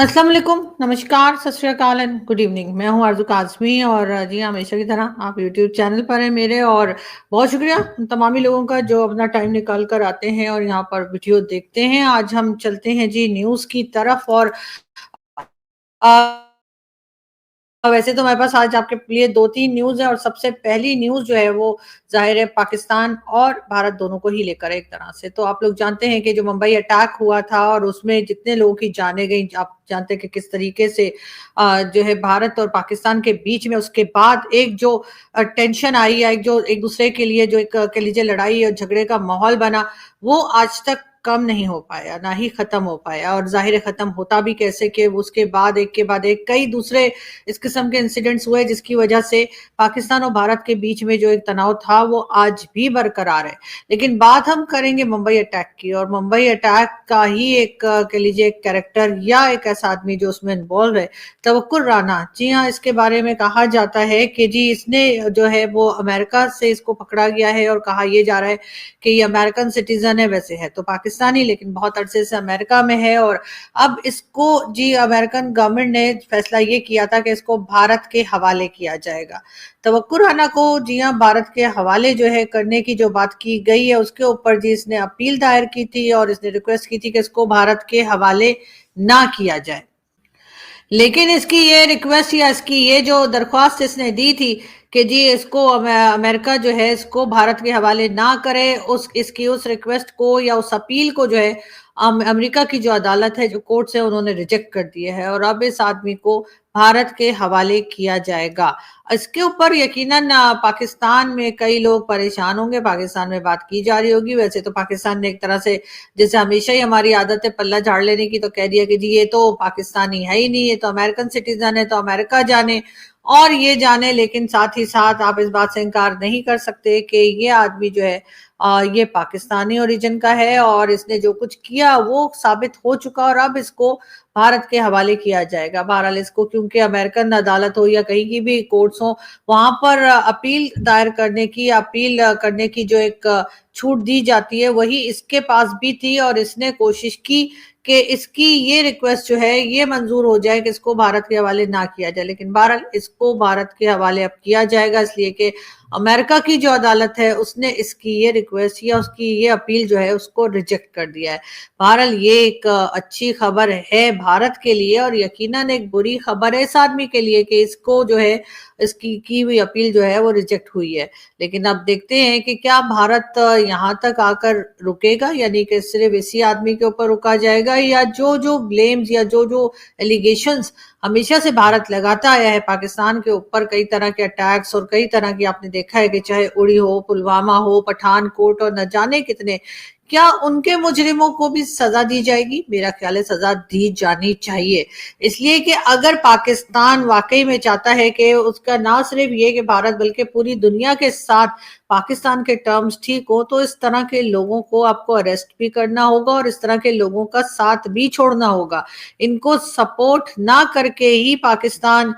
अस्सलाम वालेकुम, नमस्कार, सत श्री अकाल एंड गुड इवनिंग। मैं हूँ आरज़ू काज़मी और जी हाँ, हमेशा की तरह आप यूट्यूब चैनल पर हैं मेरे और बहुत शुक्रिया उन तमामी लोगों का जो अपना टाइम निकाल कर आते हैं और यहाँ पर वीडियो देखते हैं। आज हम चलते हैं जी न्यूज़ की तरफ और अ वैसे तो हमारे पास आज आपके लिए 2-3 न्यूज़ है और सबसे पहली न्यूज़ जो है वो ज़ाहिर है पाकिस्तान और भारत दोनों को ही लेकर है एक तरह से। तो आप लोग जानते हैं कि जो मुंबई अटैक हुआ था और उसमें जितने लोगों की जानें गईं, आप जानते हैं कि किस तरीके से जो है भारत और पाकिस्तान के बीच में उसके बाद एक जो टेंशन आई या एक जो एक-दूसरे के लिए जो एक कह लीजिए लड़ाई और झगड़े का माहौल बना, वो आज तक कम नहीं हो पाया, ना ही खत्म हो पाया और ज़ाहिर है खत्म होता भी कैसे कि उसके बाद एक के बाद एक कई दूसरे इस किस्म के इंसिडेंट्स हुए जिसकी वजह से पाकिस्तान और भारत के बीच में जो एक तनाव था वो आज भी बरकरार है। लेकिन बात हम करेंगे मुंबई अटैक की और मुंबई अटैक का ही एक कह लीजिए एक कैरेक्टर या एक ऐसा आदमी जो उसमें इन्वॉल्व है, तवक्कुर राना। जी हाँ, इसके बारे में कहा जाता है कि जी इसने जो है वो अमेरिका से इसको पकड़ा गया है और कहा ये जा रहा है कि ये अमेरिकन सिटीजन है, वैसे है तो पाकिस्तानी लेकिन बहुत अरसे से अमेरिका में है और अब इसको जी अमेरिकन गवर्नमेंट ने फैसला ये किया था कि इसको भारत के हवाले किया जाएगा। तवक्कुर राना को जी हाँ भारत के हवाले जो है करने की जो बात की गई है उसके ऊपर जी इसने अपील दायर की थी और इसने रिक्वेस्ट की थी कि इसको भारत के हवाले ना किया जाए। लेकिन इसकी ये रिक्वेस्ट या इसकी ये जो दरख्वास्त इसने दी थी कि जी इसको अमेरिका जो है इसको भारत के हवाले ना करे, उस इसकी उस रिक्वेस्ट को या उस अपील को जो है अमेरिका की जो अदालत है, जो कोर्ट्स है, उन्होंने रिजेक्ट कर दिया है और अब इस आदमी को भारत के हवाले किया जाएगा। इसके ऊपर यकीनन पाकिस्तान में कई लोग परेशान होंगे, पाकिस्तान में बात की जा रही होगी। वैसे तो पाकिस्तान ने एक तरह से जैसे हमेशा ही हमारी आदत है पल्ला झाड़ लेने की, तो कह दिया कि जी ये तो पाकिस्तानी है ही नहीं, ये तो अमेरिकन सिटीजन है, तो अमेरिका जाने और ये जाने। लेकिन साथ ही साथ आप इस बात से इनकार नहीं कर सकते कि ये आदमी जो है ये पाकिस्तानी ओरिजिन का है और इसने जो कुछ किया वो साबित हो चुका और अब इसको भारत के हवाले किया जाएगा। बहरहाल इसको क्योंकि अमेरिकन अदालत हो या कहीं की भी कोर्ट्स हो, वहां पर अपील दायर करने की अपील करने की जो एक छूट दी जाती है वही इसके पास भी थी और इसने कोशिश की कि इसकी ये रिक्वेस्ट जो है ये मंजूर हो जाए कि इसको भारत के हवाले ना किया जाए। लेकिन बहरहाल इसको भारत के हवाले अब किया जाएगा इसलिए कि अमेरिका की जो अदालत है उसने इसकी ये रिक्वेस्ट या उसकी ये अपील जो है उसको रिजेक्ट कर दिया है। बहरहाल ये एक अच्छी खबर है भारत के लिए और यकीनन एक बुरी खबर है इस आदमी के लिए कि इसको जो है इसकी की हुई अपील जो है वो रिजेक्ट हुई है। लेकिन अब देखते हैं कि क्या भारत यहाँ तक आकर रुकेगा, यानी कि सिर्फ इसी आदमी के ऊपर रुका जाएगा या जो जो ब्लेम्स या जो जो एलिगेशंस हमेशा से भारत लगाता आया है पाकिस्तान के ऊपर, कई तरह के अटैक्स और कई तरह की आपने देखा है कि चाहे उड़ी हो, पुलवामा हो, पठानकोट और न जाने कितने, क्या उनके मुजरिमों को भी सजा दी जाएगी? मेरा ख्याल है सजा दी जानी चाहिए। इसलिए कि अगर पाकिस्तान वाकई में चाहता है कि उसका ना सिर्फ ये कि भारत बल्कि पूरी दुनिया के साथ पाकिस्तान के टर्म्स ठीक हो, तो इस तरह के लोगों को आपको अरेस्ट भी करना होगा और इस तरह के लोगों का साथ भी छोड़ना होगा। इनको सपोर्ट ना करके ही पाकिस्तान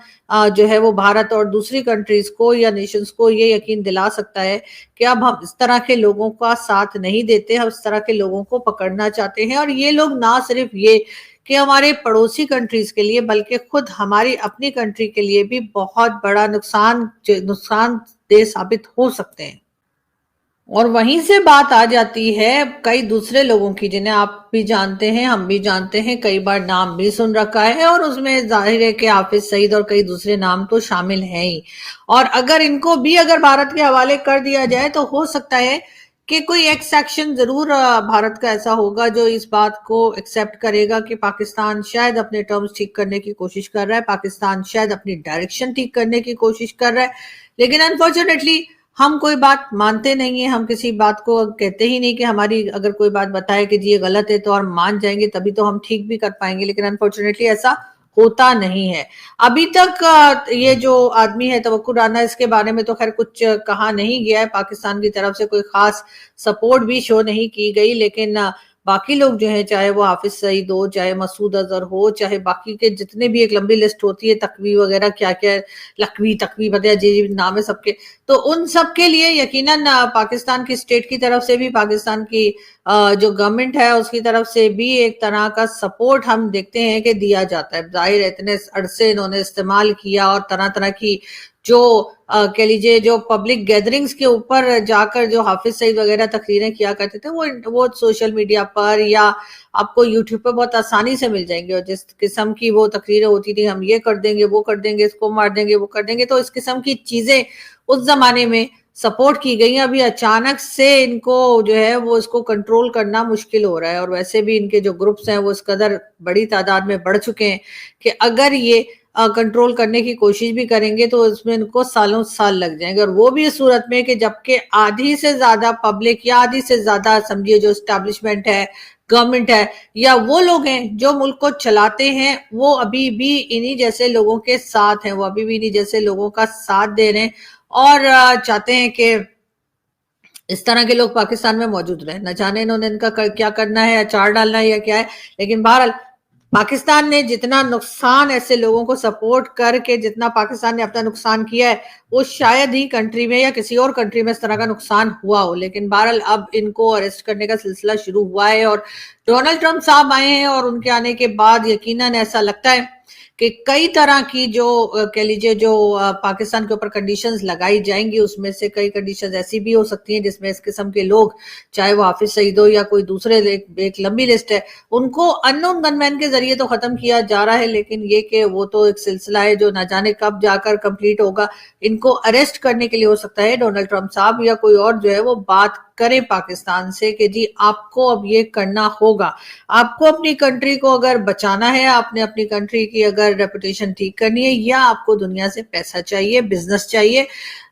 जो है वो भारत और दूसरी कंट्रीज को या नेशंस को ये यकीन दिला सकता है कि अब हम इस तरह के लोगों का साथ नहीं देते, हम इस तरह के लोगों को पकड़ना चाहते हैं। और ये लोग ना सिर्फ ये कि हमारे पड़ोसी कंट्रीज के लिए बल्कि खुद हमारी अपनी कंट्री के लिए भी बहुत बड़ा नुकसानदेह साबित हो सकते हैं। और वहीं से बात आ जाती है कई दूसरे लोगों की जिन्हें आप भी जानते हैं, हम भी जानते हैं, कई बार नाम भी सुन रखा है और उसमें जाहिर है कि हाफिज सईद और कई दूसरे नाम तो शामिल हैं ही। और अगर इनको भी अगर भारत के हवाले कर दिया जाए तो हो सकता है कि कोई एक सेक्शन जरूर भारत का ऐसा होगा जो इस बात को एक्सेप्ट करेगा कि पाकिस्तान शायद अपने टर्म्स ठीक करने की कोशिश कर रहा है, पाकिस्तान शायद अपनी डायरेक्शन ठीक करने की कोशिश कर रहा है। लेकिन अनफॉर्चुनेटली हम कोई बात मानते नहीं है, हम किसी बात को कहते ही नहीं कि हमारी अगर कोई बात बताए कि जी ये गलत है तो हम मान जाएंगे, तभी तो हम ठीक भी कर पाएंगे। लेकिन अनफॉर्चुनेटली ऐसा होता नहीं है। अभी तक ये जो आदमी है तवक्कुर राना, इसके बारे में तो खैर कुछ कहा नहीं गया है, पाकिस्तान की तरफ से कोई खास सपोर्ट भी शो नहीं की गई। लेकिन बाकी लोग जो है, चाहे वो हाफिज सईद हो, चाहे मसूद अजहर हो, चाहे बाकी के जितने भी, एक लंबी लिस्ट होती है तकवी वगैरह, क्या क्या लकवी तकवी वगैरह जी नाम है सबके, तो उन सब के लिए यकीनन पाकिस्तान की स्टेट की तरफ से भी, पाकिस्तान की जो गवर्नमेंट है उसकी तरफ से भी एक तरह का सपोर्ट हम देखते हैं कि दिया जाता है। जाहिर है इतने अरसे इन्होंने इस्तेमाल किया और तरह तरह की जो कह लीजिए जो पब्लिक गैदरिंग्स के ऊपर जाकर जो हाफिज सईद वगैरह तकरीरें किया करते थे, वो सोशल मीडिया पर या आपको यूट्यूब पर बहुत आसानी से मिल जाएंगे। और जिस किस्म की वो तकरीरें होती थी, हम ये कर देंगे, वो कर देंगे, इसको मार देंगे, वो कर देंगे, तो इस किस्म की चीजें उस जमाने में सपोर्ट की गई। अभी अचानक से इनको जो है वो इसको कंट्रोल करना मुश्किल हो रहा है। और वैसे भी इनके जो ग्रुप्स हैं वो इस कदर बड़ी तादाद में बढ़ चुके हैं कि अगर ये कंट्रोल करने की कोशिश भी करेंगे तो इसमें इनको सालों साल लग जाएंगे। और वो भी इस सूरत में कि जबकि आधी से ज्यादा पब्लिक या आधी से ज्यादा समझिए जो एस्टेब्लिशमेंट है, गवर्नमेंट है, या वो लोग हैं जो मुल्क को चलाते हैं, वो अभी भी इन्हीं जैसे लोगों के साथ हैं, वो अभी भी इन्हीं जैसे लोगों का साथ दे रहे हैं और चाहते हैं कि इस तरह के लोग पाकिस्तान में मौजूद रहे। न जाने इन्होंने इनका क्या करना है, अचार डालना है या क्या है, लेकिन बहरहाल पाकिस्तान ने जितना नुकसान ऐसे लोगों को सपोर्ट करके जितना पाकिस्तान ने अपना नुकसान किया है, वो शायद ही कंट्री में या किसी और कंट्री में इस तरह का नुकसान हुआ हो। लेकिन बहरहाल अब इनको अरेस्ट करने का सिलसिला शुरू हुआ है और डोनाल्ड ट्रंप साहब आए हैं और उनके आने के बाद यकीनन ऐसा लगता है कि कई तरह की जो कह लीजिए जो पाकिस्तान के ऊपर कंडीशंस लगाई जाएंगी, उसमें से कई कंडीशंस ऐसी भी हो सकती हैं जिसमें इस किस्म के लोग, चाहे वो हाफिज सईद हो या कोई दूसरे, एक लंबी लिस्ट है, उनको अननोन गनमैन के जरिए तो खत्म किया जा रहा है। लेकिन ये कि वो तो एक सिलसिला है जो न जाने कब जाकर कंप्लीट होगा। इनको अरेस्ट करने के लिए हो सकता है डोनाल्ड ट्रंप साहब या कोई और जो है वो बात करें पाकिस्तान से कि जी आपको अब ये करना होगा, आपको अपनी कंट्री को अगर बचाना है, आपने अपनी कंट्री की अगर रेपुटेशन ठीक करनी है, या आपको दुनिया से पैसा चाहिए, बिजनेस चाहिए,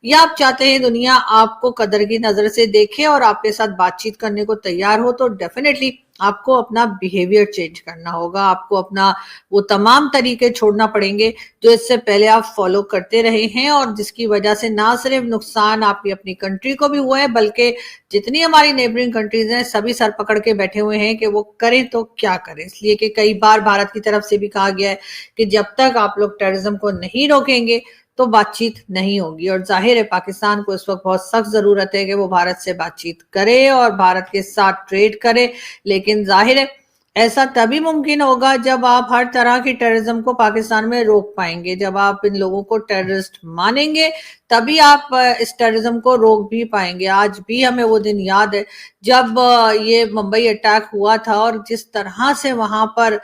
या आप चाहते हैं दुनिया आपको कदर की नजर से देखे और आपके साथ बातचीत करने को तैयार हो, तो डेफिनेटली आपको अपना बिहेवियर चेंज करना होगा। आपको अपना वो तमाम तरीके छोड़ना पड़ेंगे जो इससे पहले आप फॉलो करते रहे हैं और जिसकी वजह से ना सिर्फ नुकसान आपकी अपनी कंट्री को भी हुआ है, बल्कि जितनी हमारी नेबरिंग कंट्रीज हैं सभी सर पकड़ के बैठे हुए हैं कि वो करें तो क्या करें। इसलिए कि कई बार भारत की तरफ से भी कहा गया है कि जब तक आप लोग टेररिज्म को नहीं रोकेंगे तो बातचीत नहीं होगी। और जाहिर है पाकिस्तान को इस वक्त बहुत सख्त जरूरत है कि वो भारत से बातचीत करे और भारत के साथ ट्रेड करे। लेकिन जाहिर है ऐसा तभी मुमकिन होगा जब आप हर तरह की टेररिज्म को पाकिस्तान में रोक पाएंगे। जब आप इन लोगों को टेररिस्ट मानेंगे तभी आप इस टेररिज्म को रोक भी पाएंगे। आज भी हमें वो दिन याद है जब ये मुंबई अटैक हुआ था और जिस तरह से वहां पर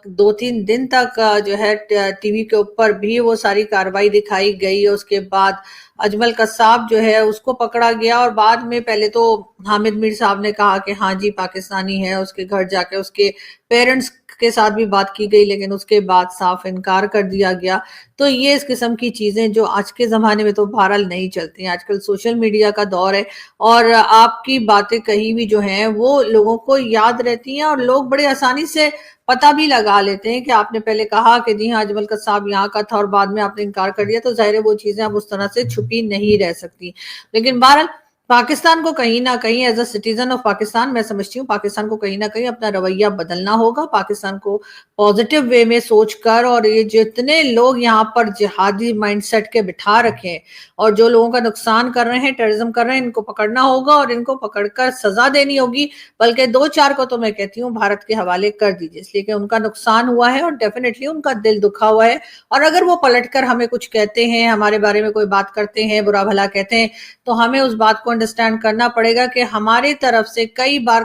2-3 दिन तक जो है टीवी के ऊपर भी वो सारी कार्रवाई दिखाई गई। उसके बाद अजमल कसाब जो है उसको पकड़ा गया और बाद में पहले तो हामिद मीर साहब ने कहा कि हाँ जी पाकिस्तानी है, उसके घर जाके उसके पेरेंट्स के साथ भी बात की गई, लेकिन उसके बाद साफ इनकार कर दिया गया। तो ये इस किस्म की चीजें जो आज के जमाने में तो बहरहाल नहीं चलती हैं। आजकल सोशल मीडिया का दौर है और आपकी बातें कहीं भी जो हैं वो लोगों को याद रहती हैं और लोग बड़े आसानी से पता भी लगा लेते हैं कि आपने पहले कहा कि जी हाँ अजमल कसाब यहाँ का था और बाद में आपने इनकार कर दिया, तो जाहिर है वो चीजें अब उस तरह से छुपी नहीं रह सकती। लेकिन बहरहाल पाकिस्तान को कहीं ना कहीं as a citizen of Pakistan मैं समझती हूँ पाकिस्तान को कहीं ना कहीं अपना रवैया बदलना होगा। पाकिस्तान को पॉजिटिव वे में सोचकर, और ये जितने लोग यहाँ पर जिहादी माइंडसेट के बिठा रखे हैं और जो लोगों का नुकसान कर रहे हैं, टेररिज्म कर रहे हैं, इनको पकड़ना होगा और इनको पकड़कर सजा देनी होगी। बल्कि 2-4 को तो मैं कहती हूँ भारत के हवाले कर दीजिए, इसलिए कि उनका नुकसान हुआ है और डेफिनेटली उनका दिल दुखा हुआ है। और अगर वो पलटकर हमें कुछ कहते हैं, हमारे बारे में कोई बात करते हैं, बुरा भला कहते हैं, तो हमें उस बात को अंडरस्टैंड करना पड़ेगा कि हमारी तरफ से कई बार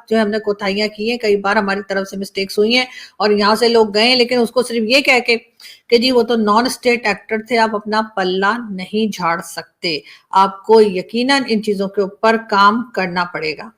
जो हमने कोताहियां की हैं, कई बार हमारी तरफ से मिस्टेक्स हुई हैं और यहाँ से लोग गए, लेकिन उसको सिर्फ ये कह के कि जी वो तो नॉन स्टेट एक्टर थे, आप अपना पल्ला नहीं झाड़ सकते। आपको यकीनन इन चीजों के ऊपर काम करना पड़ेगा।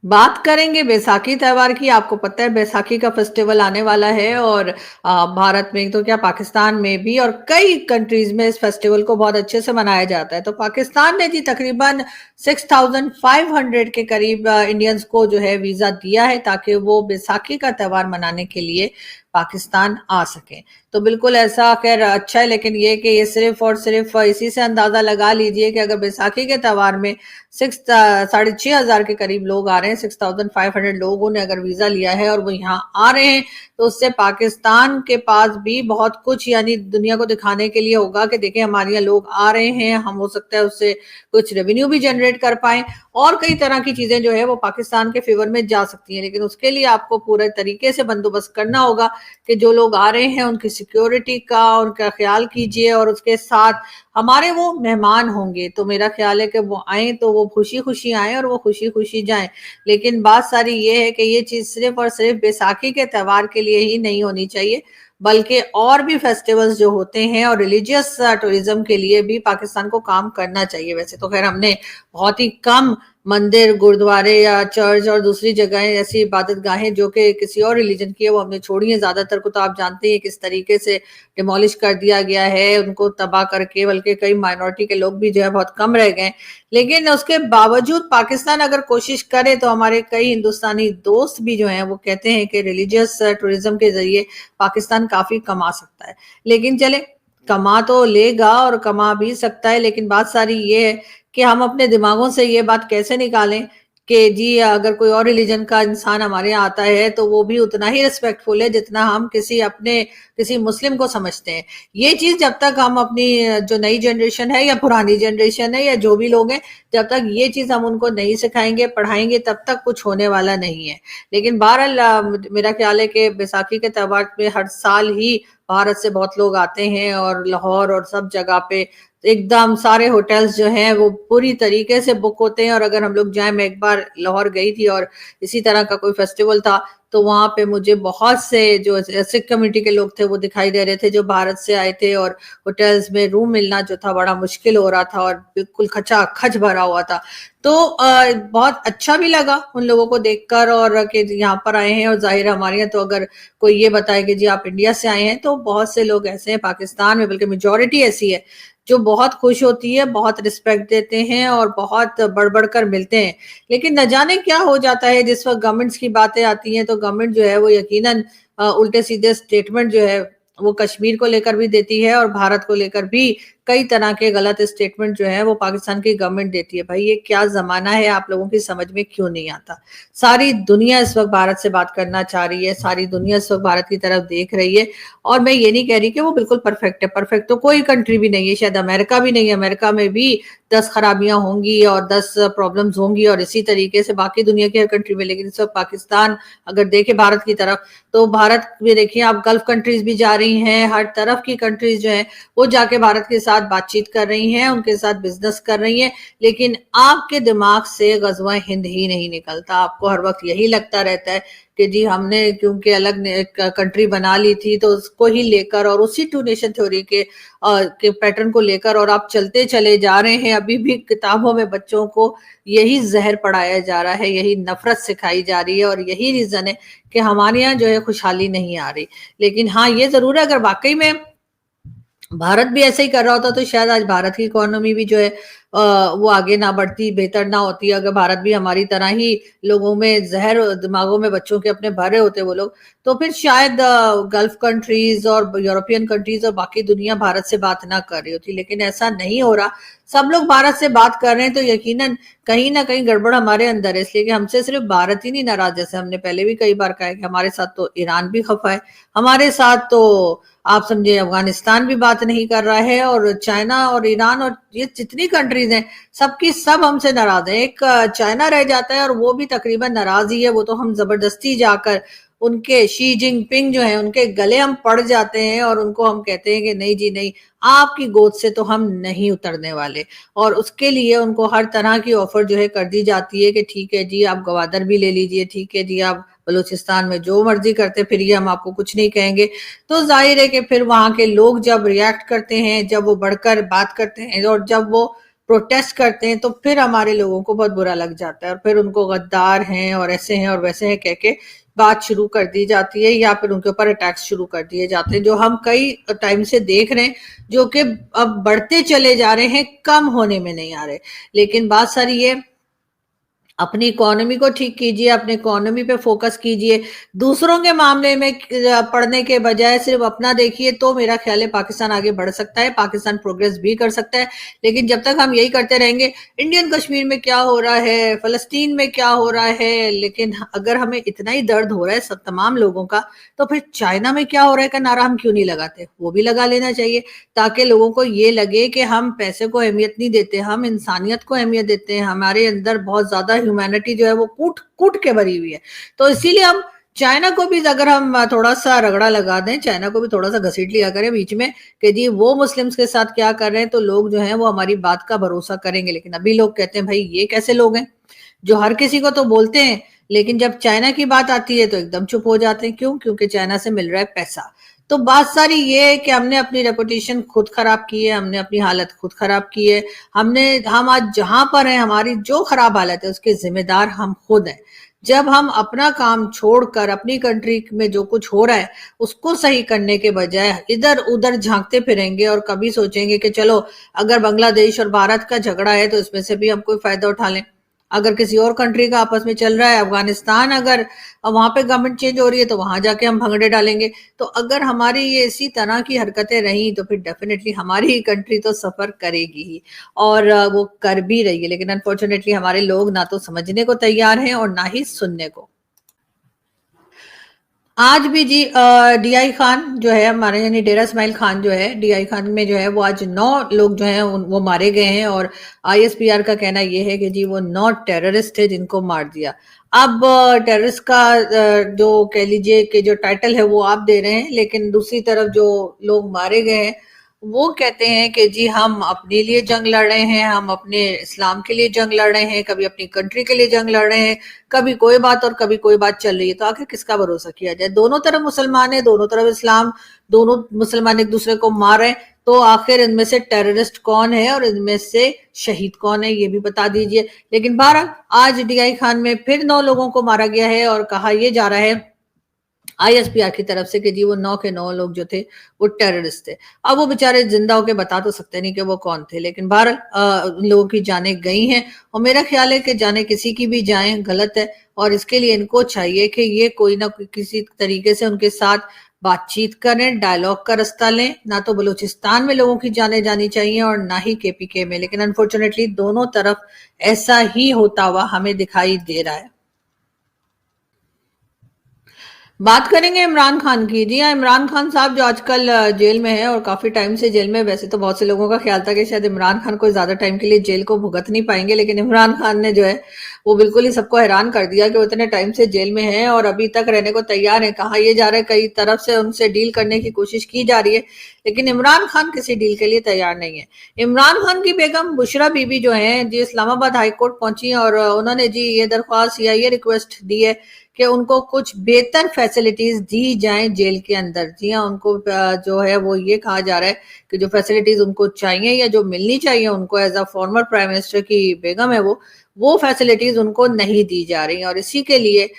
बात करेंगे बैसाखी त्योहार की। आपको पता है बैसाखी का फेस्टिवल आने वाला है और भारत में तो क्या पाकिस्तान में भी और कई कंट्रीज में इस फेस्टिवल को बहुत अच्छे से मनाया जाता है। तो पाकिस्तान ने जी तकरीबन 6500 के करीब इंडियंस को जो है वीजा दिया है ताकि वो बैसाखी का त्योहार मनाने के लिए पाकिस्तान आ सके। तो बिल्कुल ऐसा खैर अच्छा है, लेकिन ये कि ये सिर्फ और सिर्फ इसी से अंदाजा लगा लीजिए कि अगर बैसाखी के त्यौहार में 6,500 के करीब लोग आ रहे हैं, 6,500 लोगों ने अगर वीजा लिया है और वो यहाँ आ रहे हैं, तो उससे पाकिस्तान के पास भी बहुत कुछ यानी दुनिया को दिखाने के लिए होगा कि देखिए हमारे यहाँ लोग आ रहे हैं, हम हो सकता है उससे कुछ रेवेन्यू भी जनरेट कर पाए और कई तरह की चीजें जो है वो पाकिस्तान के फेवर में जा सकती हैं। लेकिन उसके लिए आपको पूरे तरीके से बंदोबस्त करना होगा कि जो लोग आ रहे हैं उनकी सिक्योरिटी का उनका ख्याल कीजिए, और उसके साथ हमारे वो मेहमान होंगे तो मेरा ख्याल है कि वो आए तो वो खुशी खुशी आए और वो खुशी खुशी जाएं। लेकिन बात सारी ये है कि ये चीज सिर्फ और सिर्फ बैसाखी के त्यौहार के लिए ही नहीं होनी चाहिए, बल्कि और भी फेस्टिवल्स जो होते हैं और रिलीजियस टूरिज्म के लिए भी पाकिस्तान को काम करना चाहिए। वैसे तो खैर हमने बहुत ही कम मंदिर, गुरुद्वारे या चर्च और दूसरी जगहें ऐसी इबादत गाहें जो कि किसी और रिलीजन की है वो हमने छोड़ी है। ज्यादातर को तो आप जानते हैं किस तरीके से डिमोलिश कर दिया गया है, उनको तबाह करके, बल्कि कई माइनॉरिटी के लोग भी जो है बहुत कम रह गए। लेकिन उसके बावजूद पाकिस्तान अगर कोशिश करे तो हमारे कई हिंदुस्तानी दोस्त भी जो हैं वो कहते हैं कि रिलीजियस टूरिज्म के जरिए पाकिस्तान काफी कमा सकता है। लेकिन चले, कमा तो लेगा और कमा भी सकता है, लेकिन बात सारी ये है कि हम अपने दिमागों से ये बात कैसे निकालें कि जी अगर कोई और रिलीजन का इंसान हमारे यहाँ आता है तो वो भी उतना ही रिस्पेक्टफुल है जितना हम किसी मुस्लिम को समझते हैं। ये चीज जब तक हम अपनी जो नई जनरेशन है या पुरानी जनरेशन है या जो भी लोग हैं, जब तक ये चीज हम उनको नहीं सिखाएंगे पढ़ाएंगे तब तक कुछ होने वाला नहीं है। लेकिन बहरहाल मेरा ख्याल है कि बैसाखी के त्यौहार पे हर साल ही भारत से बहुत लोग आते हैं और लाहौर और सब जगह पे एकदम सारे होटल्स जो हैं वो पूरी तरीके से बुक होते हैं। और अगर हम लोग जाएं, मैं एक बार लाहौर गई थी और इसी तरह का कोई फेस्टिवल था तो वहां पे मुझे बहुत से जो सिख कम्युनिटी के लोग थे वो दिखाई दे रहे थे जो भारत से आए थे, और होटल्स में रूम मिलना जो था बड़ा मुश्किल हो रहा था और बिल्कुल खचाखच भरा हुआ था। तो बहुत अच्छा भी लगा उन लोगों को देखकर और कि यहाँ पर आए हैं। और जाहिर है हमारे यहाँ तो अगर कोई ये बताए कि जी आप इंडिया से आए हैं, तो बहुत से लोग ऐसे हैं पाकिस्तान में, बल्कि मेजोरिटी ऐसी है जो बहुत खुश होती है, बहुत रिस्पेक्ट देते हैं और बहुत बढ़ बढ़ कर मिलते हैं। लेकिन न जाने क्या हो जाता है जिस वक्त गवर्नमेंट्स की बातें आती हैं तो गवर्नमेंट जो है वो यकीनन उल्टे सीधे स्टेटमेंट जो है वो कश्मीर को लेकर भी देती है और भारत को लेकर भी कई तरह के गलत स्टेटमेंट जो है वो पाकिस्तान की गवर्नमेंट देती है। भाई ये क्या जमाना है, आप लोगों की समझ में क्यों नहीं आता? सारी दुनिया इस वक्त भारत से बात करना चाह रही है, सारी दुनिया इस वक्त भारत की तरफ देख रही है। और मैं ये नहीं कह रही कि वो बिल्कुल परफेक्ट है, परफेक्ट तो कोई कंट्री भी नहीं है, शायद अमेरिका भी नहीं है। अमेरिका में भी 10 खराबियां होंगी और 10 प्रॉब्लम्स होंगी और इसी तरीके से बाकी दुनिया की हर कंट्री में। लेकिन इस वक्त पाकिस्तान अगर देखे भारत की तरफ तो भारत में देखिए आप गल्फ कंट्रीज भी जा रही हैं, हर तरफ की कंट्रीज जो है वो जाके भारत के साथ बातचीत कर रही हैं, उनके साथ बिजनेस कर रही हैं। लेकिन आपके दिमाग से गज़वा हिंद ही नहीं निकलता, आपको हर वक्त यही लगता रहता है कि जी हमने क्योंकि अलग कंट्री बना ली थी तो उसको ही लेकर और उसी टू नेशन थ्योरी के पैटर्न को लेकर और आप चलते चले जा रहे हैं। अभी भी किताबों में बच्चों को यही जहर पढ़ाया जा रहा है, यही नफरत सिखाई जा रही है और यही रीजन है कि हमारे यहाँ जो है खुशहाली नहीं आ रही। लेकिन हाँ ये जरूर है, अगर वाकई में भारत भी ऐसे ही कर रहा होता तो शायद आज भारत की इकोनॉमी भी जो है वो आगे ना बढ़ती, बेहतर ना होती। अगर भारत भी हमारी तरह ही लोगों में जहर दिमागों में बच्चों के अपने भरे होते वो लोग, तो फिर शायद गल्फ कंट्रीज और यूरोपियन कंट्रीज और बाकी दुनिया भारत से बात ना कर रही होती। लेकिन ऐसा नहीं हो रहा, सब लोग भारत से बात कर रहे हैं तो यकीनन कहीं ना कहीं गड़बड़ हमारे अंदर है। इसलिए कि हमसे सिर्फ भारत ही नहीं नाराज, जैसे हमने पहले भी कई बार कहा है कि हमारे साथ तो ईरान भी खफा है, हमारे साथ तो आप समझे अफगानिस्तान भी बात नहीं कर रहा है, और चाइना और ईरान और ये जितनी कंट्रीज हैं सबकी सब हमसे नाराज है। एक चाइना रह जाता है और वो भी तकरीबन नाराज ही है, वो तो हम जबरदस्ती जाकर उनके शी जिनपिंग जो है उनके गले हम पड़ जाते हैं और उनको हम कहते हैं कि नहीं जी नहीं, आपकी गोद से तो हम नहीं उतरने वाले। और उसके लिए उनको हर तरह की ऑफर जो है कर दी जाती है कि ठीक है जी आप गवादर भी ले लीजिए, ठीक है जी आप बलूचिस्तान में जो मर्जी करते फिरिए, हम आपको कुछ नहीं कहेंगे। तो जाहिर है कि फिर वहां के लोग जब रिएक्ट करते हैं, जब वो बढ़कर बात करते हैं और जब वो प्रोटेस्ट करते हैं तो फिर हमारे लोगों को बहुत बुरा लग जाता है और फिर उनको गद्दार हैं और ऐसे हैं और वैसे हैं कह के बात शुरू कर दी जाती है या फिर उनके ऊपर अटैक्स शुरू कर दिए जाते हैं, जो हम कई टाइम से देख रहे हैं, जो कि अब बढ़ते चले जा रहे हैं, कम होने में नहीं आ रहे। लेकिन बात सारी ये अपनी इकोनॉमी को ठीक कीजिए, अपनी इकोनॉमी पे फोकस कीजिए, दूसरों के मामले में पढ़ने के बजाय सिर्फ अपना देखिए, तो मेरा ख्याल है पाकिस्तान आगे बढ़ सकता है, पाकिस्तान प्रोग्रेस भी कर सकता है। लेकिन जब तक हम यही करते रहेंगे, इंडियन कश्मीर में क्या हो रहा है, फलस्तीन में क्या हो रहा है, लेकिन अगर हमें इतना ही दर्द हो रहा है सब तमाम लोगों का, तो फिर चाइना में क्या हो रहा है का नारा हम क्यों नहीं लगाते? वो भी लगा लेना चाहिए, ताकि लोगों को ये लगे कि हम पैसे को अहमियत नहीं देते, हम इंसानियत को अहमियत देते हैं, हमारे अंदर बहुत ज्यादा ह्यूमैनिटी जो है वो कूट कूट के भरी हुई है। तो इसीलिए हम चाइना को भी अगर हम थोड़ा सा रगड़ा लगा दें, चाइना को भी थोड़ा सा घसीट लिया करें बीच में कि जी वो मुस्लिम्स के साथ क्या कर रहे हैं, तो लोग जो हैं वो हमारी बात का भरोसा करेंगे। लेकिन अभी लोग कहते हैं भाई ये कैसे लोग हैं जो हर किसी को तो बोलते हैं, लेकिन जब चाइना की बात आती है तो एकदम चुप हो जाते हैं। क्यों? क्योंकि चाइना से मिल रहा है पैसा। तो बात सारी ये है कि हमने अपनी रेपुटेशन खुद खराब की है, हमने अपनी हालत खुद खराब की है, हम आज जहां पर हैं, हमारी जो खराब हालत है उसके जिम्मेदार हम खुद हैं। जब हम अपना काम छोड़कर अपनी कंट्री में जो कुछ हो रहा है उसको सही करने के बजाय इधर उधर झांकते फिरेंगे और कभी सोचेंगे कि चलो अगर बांग्लादेश और भारत का झगड़ा है तो इसमें से भी हम कोई फायदा उठा लें, अगर किसी और कंट्री का आपस में चल रहा है, अफगानिस्तान अगर वहां पे गवर्नमेंट चेंज हो रही है तो वहां जाके हम भंगड़े डालेंगे। तो अगर हमारी ये इसी तरह की हरकतें रही तो फिर डेफिनेटली हमारी ही कंट्री तो सफर करेगी ही, और वो कर भी रही है। लेकिन अनफॉर्चुनेटली हमारे लोग ना तो समझने को तैयार हैं और ना ही सुनने को। आज भी जी डीआई खान जो है हमारे, यानी डेरा इस्माइल खान जो है, डीआई खान में जो है वो आज 9 लोग जो हैं वो मारे गए हैं, और आईएसपीआर का कहना ये है कि जी वो 9 टेररिस्ट थे जिनको मार दिया। अब टेररिस्ट का जो कह लीजिए कि जो टाइटल है वो आप दे रहे हैं, लेकिन दूसरी तरफ जो लोग मारे गए हैं वो कहते हैं कि जी हम अपने लिए जंग लड़ रहे हैं, हम अपने इस्लाम के लिए जंग लड़ रहे हैं, कभी अपनी कंट्री के लिए जंग लड़ रहे हैं, कभी कोई बात और कभी कोई बात चल रही है। तो आखिर किसका भरोसा किया जाए? दोनों तरफ मुसलमान है, दोनों तरफ इस्लाम, दोनों मुसलमान एक दूसरे को मार रहे हैं, तो आखिर इनमें से टेररिस्ट कौन है और इनमें से शहीद कौन है ये भी बता दीजिए। लेकिन बहरहाल आज डीआई खान में फिर 9 लोगों को मारा गया है और कहा यह जा रहा है आईएसपीआर की तरफ से कि जी वो 9 के 9 लोग जो थे वो टेररिस्ट थे। अब वो बेचारे जिंदा होके बता तो सकते नहीं कि वो कौन थे, लेकिन बहरहाल उन लोगों की जानें गई हैं, और मेरा ख्याल है कि जाने किसी की भी जाएं गलत है, और इसके लिए इनको चाहिए कि ये कोई ना कोई किसी तरीके से उनके साथ बातचीत करें, डायलॉग का रास्ता लें। ना तो बलूचिस्तान में लोगों की जाने जानी चाहिए और ना ही केपीके में, लेकिन अनफॉर्चुनेटली दोनों तरफ ऐसा ही होता हुआ हमें दिखाई दे रहा है। बात करेंगे इमरान खान की। जी हाँ, इमरान खान साहब जो आजकल जेल में है और काफी टाइम से जेल में। वैसे तो बहुत से लोगों का ख्याल था कि शायद इमरान खान को ज्यादा टाइम के लिए जेल को भुगत नहीं पाएंगे, लेकिन इमरान खान ने जो है वो बिल्कुल ही सबको हैरान कर दिया कि वो इतने टाइम से जेल में है और अभी तक रहने को तैयार है। कहा यह जा रहा है कई तरफ से उनसे डील करने की कोशिश की जा रही है, लेकिन इमरान खान किसी डील के लिए तैयार नहीं है। इमरान खान की बेगम बुशरा बीबी जो है जी इस्लामाबाद हाईकोर्ट पहुंची और उन्होंने जी ये दरख्वास्त या ये रिक्वेस्ट दी है कि उनको कुछ बेहतर फैसिलिटीज दी जाएं जेल के अंदर। जी हाँ, उनको जो है वो ये कहा जा रहा है कि जो फैसिलिटीज उनको चाहिए या जो मिलनी चाहिए उनको as a former prime minister की बेगम है वो फैसिलिटीज उनको नहीं दी जा रही, और इसी के लिए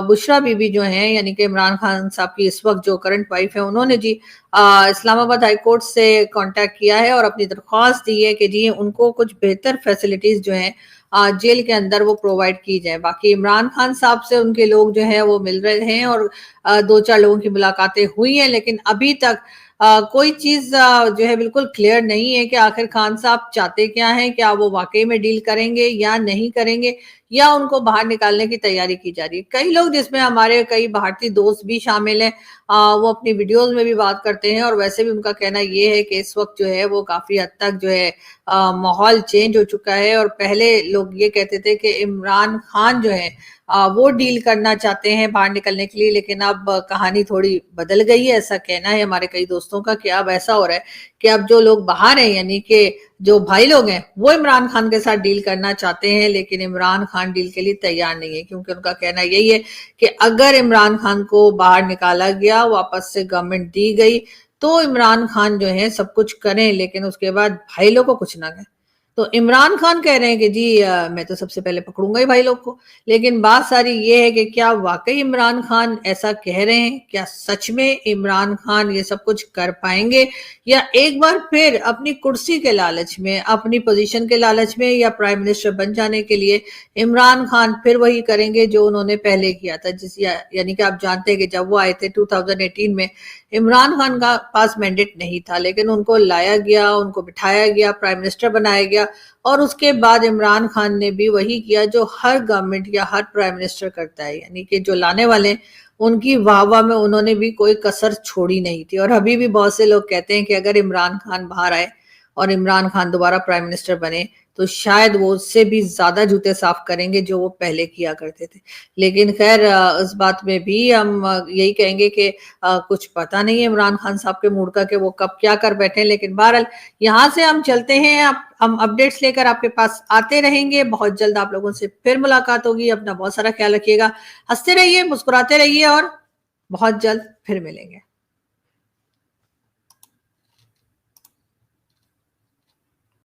बुशरा बीबी जो हैं यानी कि इमरान खान साहब की इस वक्त जो करंट वाइफ है, उन्होंने जी इस्लामाबाद हाई कोर्ट से कांटेक्ट किया है और अपनी दरख्वास्त दी है कि जी उनको कुछ बेहतर फैसिलिटीज जो हैं जेल के अंदर वो प्रोवाइड की जाए। बाकी इमरान खान साहब से उनके लोग जो हैं वो मिल रहे हैं और 2-4 लोगों की मुलाकातें हुई हैं, लेकिन अभी तक कोई चीज जो है बिल्कुल क्लियर नहीं है कि आखिर खान साहब चाहते क्या हैं, क्या वो वाकई में डील करेंगे या नहीं करेंगे, या उनको बाहर निकालने की तैयारी की जा रही है। कई लोग जिसमें हमारे कई भारतीय दोस्त भी शामिल हैं, वो अपनी वीडियोस में भी बात करते हैं और वैसे भी उनका कहना ये है कि इस वक्त जो है वो काफी हद तक जो है माहौल चेंज हो चुका है, और पहले लोग ये कहते थे कि इमरान खान जो है वो डील करना चाहते हैं बाहर निकलने के लिए, लेकिन अब कहानी थोड़ी बदल गई है। ऐसा कहना है हमारे कई दोस्तों का कि अब ऐसा हो रहा है कि अब जो लोग बाहर हैं यानी कि जो भाई लोग हैं वो इमरान खान के साथ डील करना चाहते हैं, लेकिन इमरान खान डील के लिए तैयार नहीं है, क्योंकि उनका कहना यही है कि अगर इमरान खान को बाहर निकाला गया, वापस से गवर्नमेंट दी गई, तो इमरान खान जो है सब कुछ करें, लेकिन उसके बाद भाई लोग को कुछ ना कहें। तो इमरान खान कह रहे हैं कि जी मैं तो सबसे पहले पकड़ूंगा ही भाई लोग को, लेकिन बात सारी ये है कि क्या वाकई इमरान खान ऐसा कह रहे हैं? क्या सच में इमरान खान ये सब कुछ कर पाएंगे, या एक बार फिर अपनी कुर्सी के लालच में, अपनी पोजीशन के लालच में, या प्राइम मिनिस्टर बन जाने के लिए इमरान खान फिर वही करेंगे जो उन्होंने पहले किया था? यानी कि आप जानते हैं कि जब वो आए थे 2018 में, इमरान खान का पास मैंडेट नहीं था, लेकिन उनको लाया गया, उनको बिठाया गया, प्राइम मिनिस्टर बनाया गया, और उसके बाद इमरान खान ने भी वही किया जो हर गवर्नमेंट या हर प्राइम मिनिस्टर करता है, यानी कि जो लाने वाले उनकी वाह में उन्होंने भी कोई कसर छोड़ी नहीं थी। और अभी भी बहुत से लोग कहते हैं कि अगर इमरान खान बाहर आए और इमरान खान दोबारा प्राइम मिनिस्टर बने तो शायद वो उससे भी ज्यादा जूते साफ करेंगे जो वो पहले किया करते थे। लेकिन खैर इस बात में भी हम यही कहेंगे कि कुछ पता नहीं है इमरान खान साहब के मूड का कि वो कब क्या कर बैठे। लेकिन बहरहाल यहाँ से हम चलते हैं, हम अपडेट्स लेकर आपके पास आते रहेंगे। बहुत जल्द आप लोगों से फिर मुलाकात होगी। अपना बहुत सारा ख्याल रखिएगा, हंसते रहिए, मुस्कुराते रहिए, और बहुत जल्द फिर मिलेंगे।